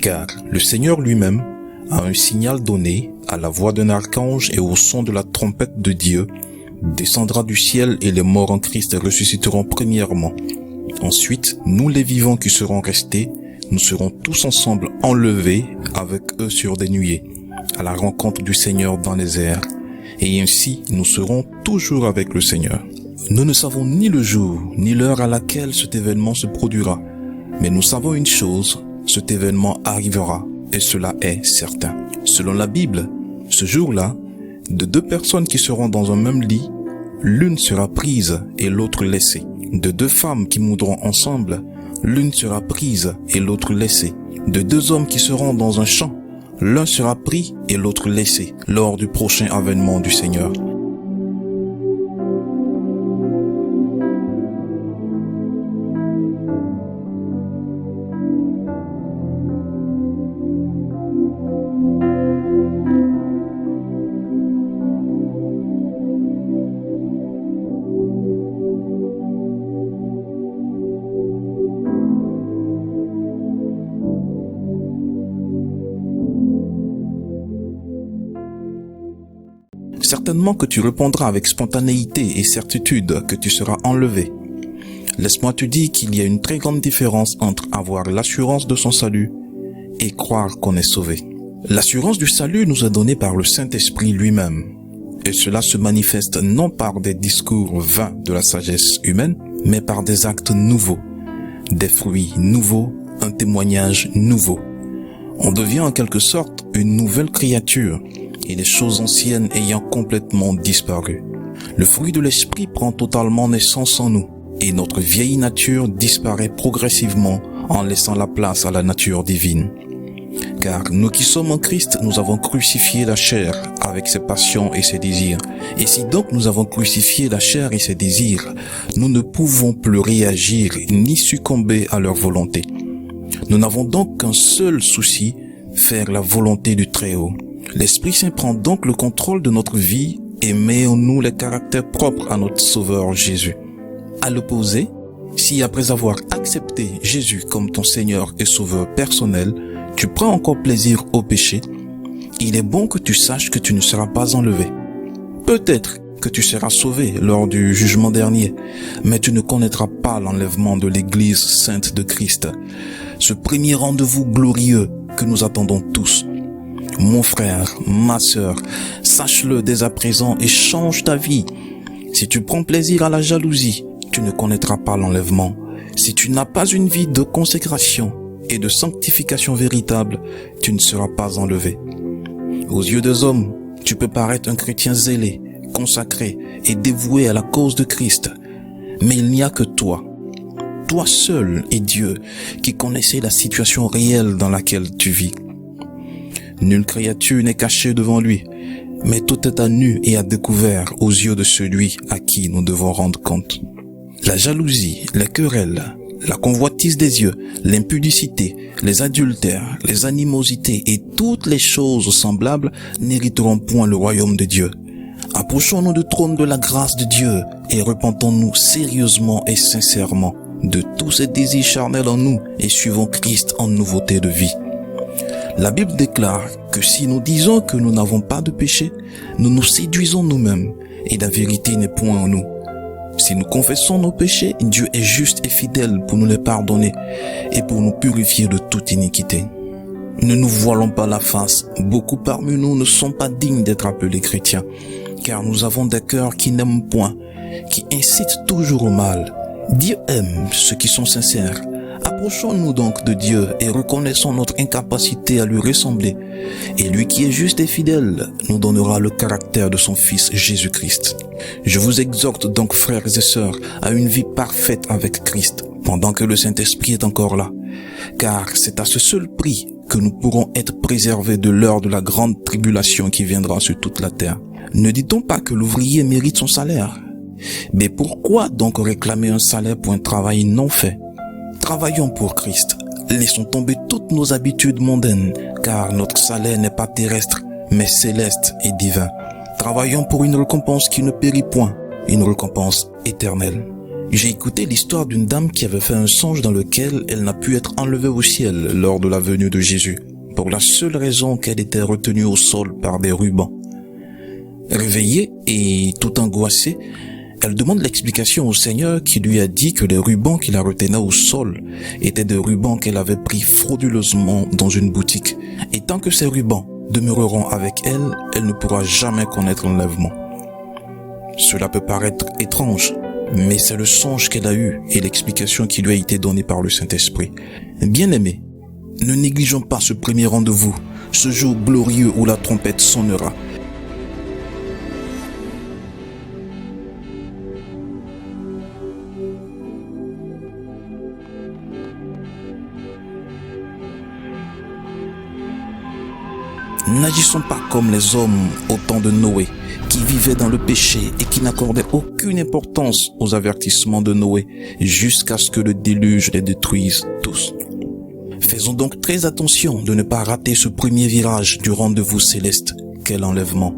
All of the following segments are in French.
Car le Seigneur lui-même, à un signal donné, à la voix d'un archange et au son de la trompette de Dieu, descendra du ciel et les morts en Christ ressusciteront premièrement. Ensuite, nous les vivants qui serons restés, nous serons tous ensemble enlevés avec eux sur des nuées, à la rencontre du Seigneur dans les airs. Et ainsi, nous serons toujours avec le Seigneur. Nous ne savons ni le jour, ni l'heure à laquelle cet événement se produira. Mais nous savons une chose, cet événement arrivera, et cela est certain. Selon la Bible, ce jour-là, de deux personnes qui seront dans un même lit, l'une sera prise et l'autre laissée. De deux femmes qui mourront ensemble, l'une sera prise et l'autre laissée. De deux hommes qui seront dans un champ, l'un sera pris et l'autre laissé lors du prochain avènement du Seigneur. Certainement que tu répondras avec spontanéité et certitude que tu seras enlevé. Laisse-moi te dire qu'il y a une très grande différence entre avoir l'assurance de son salut et croire qu'on est sauvé. L'assurance du salut nous est donnée par le Saint-Esprit lui-même. Et cela se manifeste non par des discours vains de la sagesse humaine, mais par des actes nouveaux, des fruits nouveaux, un témoignage nouveau. On devient en quelque sorte une nouvelle créature, et les choses anciennes ayant complètement disparu. Le fruit de l'esprit prend totalement naissance en nous, et notre vieille nature disparaît progressivement en laissant la place à la nature divine. Car nous qui sommes en Christ, nous avons crucifié la chair avec ses passions et ses désirs. Et si donc nous avons crucifié la chair et ses désirs, nous ne pouvons plus réagir ni succomber à leur volonté. Nous n'avons donc qu'un seul souci, faire la volonté du Très-Haut. L'Esprit Saint prend donc le contrôle de notre vie et met en nous les caractères propres à notre Sauveur Jésus. À l'opposé, si après avoir accepté Jésus comme ton Seigneur et Sauveur personnel, tu prends encore plaisir au péché, il est bon que tu saches que tu ne seras pas enlevé. Peut-être que tu seras sauvé lors du jugement dernier, mais tu ne connaîtras pas l'enlèvement de l'Église sainte de Christ, ce premier rendez-vous glorieux que nous attendons tous. Mon frère, ma sœur, sache-le dès à présent et change ta vie. Si tu prends plaisir à la jalousie, tu ne connaîtras pas l'enlèvement. Si tu n'as pas une vie de consécration et de sanctification véritable, tu ne seras pas enlevé. Aux yeux des hommes, tu peux paraître un chrétien zélé, consacré et dévoué à la cause de Christ. Mais il n'y a que toi seul et Dieu, qui connaissez la situation réelle dans laquelle tu vis. Nulle créature n'est cachée devant lui, mais tout est à nu et à découvert aux yeux de celui à qui nous devons rendre compte. La jalousie, les querelles, la convoitise des yeux, l'impudicité, les adultères, les animosités et toutes les choses semblables n'hériteront point le royaume de Dieu. Approchons-nous du trône de la grâce de Dieu et repentons-nous sérieusement et sincèrement de tous ces désirs charnels en nous et suivons Christ en nouveauté de vie. La Bible déclare que si nous disons que nous n'avons pas de péché, nous nous séduisons nous-mêmes et la vérité n'est point en nous. Si nous confessons nos péchés, Dieu est juste et fidèle pour nous les pardonner et pour nous purifier de toute iniquité. Ne nous voilons pas la face. Beaucoup parmi nous ne sont pas dignes d'être appelés chrétiens, car nous avons des cœurs qui n'aiment point, qui incitent toujours au mal. Dieu aime ceux qui sont sincères. Approchons-nous donc de Dieu et reconnaissons notre incapacité à lui ressembler. Et lui qui est juste et fidèle nous donnera le caractère de son Fils Jésus-Christ. Je vous exhorte donc, frères et sœurs, à une vie parfaite avec Christ, pendant que le Saint-Esprit est encore là. Car c'est à ce seul prix que nous pourrons être préservés de l'heure de la grande tribulation qui viendra sur toute la terre. Ne dit-on pas que l'ouvrier mérite son salaire? Mais pourquoi donc réclamer un salaire pour un travail non fait? Travaillons pour Christ. Laissons tomber toutes nos habitudes mondaines, car notre salaire n'est pas terrestre, mais céleste et divin. Travaillons pour une récompense qui ne périt point, une récompense éternelle. J'ai écouté l'histoire d'une dame qui avait fait un songe dans lequel elle n'a pu être enlevée au ciel lors de la venue de Jésus, pour la seule raison qu'elle était retenue au sol par des rubans. Réveillée et tout angoissée, elle demande l'explication au Seigneur qui lui a dit que les rubans qui la retenaient au sol étaient des rubans qu'elle avait pris frauduleusement dans une boutique. Et tant que ces rubans demeureront avec elle, elle ne pourra jamais connaître l'enlèvement. Cela peut paraître étrange, mais c'est le songe qu'elle a eu et l'explication qui lui a été donnée par le Saint-Esprit. Bien-aimés, ne négligeons pas ce premier rendez-vous, ce jour glorieux où la trompette sonnera. N'agissons pas comme les hommes au temps de Noé, qui vivaient dans le péché et qui n'accordaient aucune importance aux avertissements de Noé, jusqu'à ce que le déluge les détruise tous. Faisons donc très attention de ne pas rater ce premier virage du rendez-vous céleste qu'est l'enlèvement.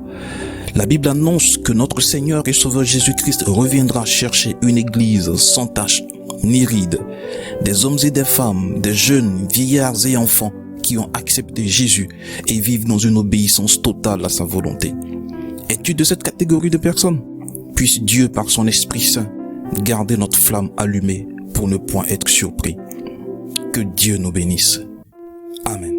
La Bible annonce que notre Seigneur et Sauveur Jésus-Christ reviendra chercher une église sans tache ni ride, des hommes et des femmes, des jeunes, vieillards et enfants, qui ont accepté Jésus et vivent dans une obéissance totale à sa volonté. Es-tu de cette catégorie de personnes? Puisse Dieu, par son Esprit Saint, garder notre flamme allumée pour ne point être surpris. Que Dieu nous bénisse. Amen.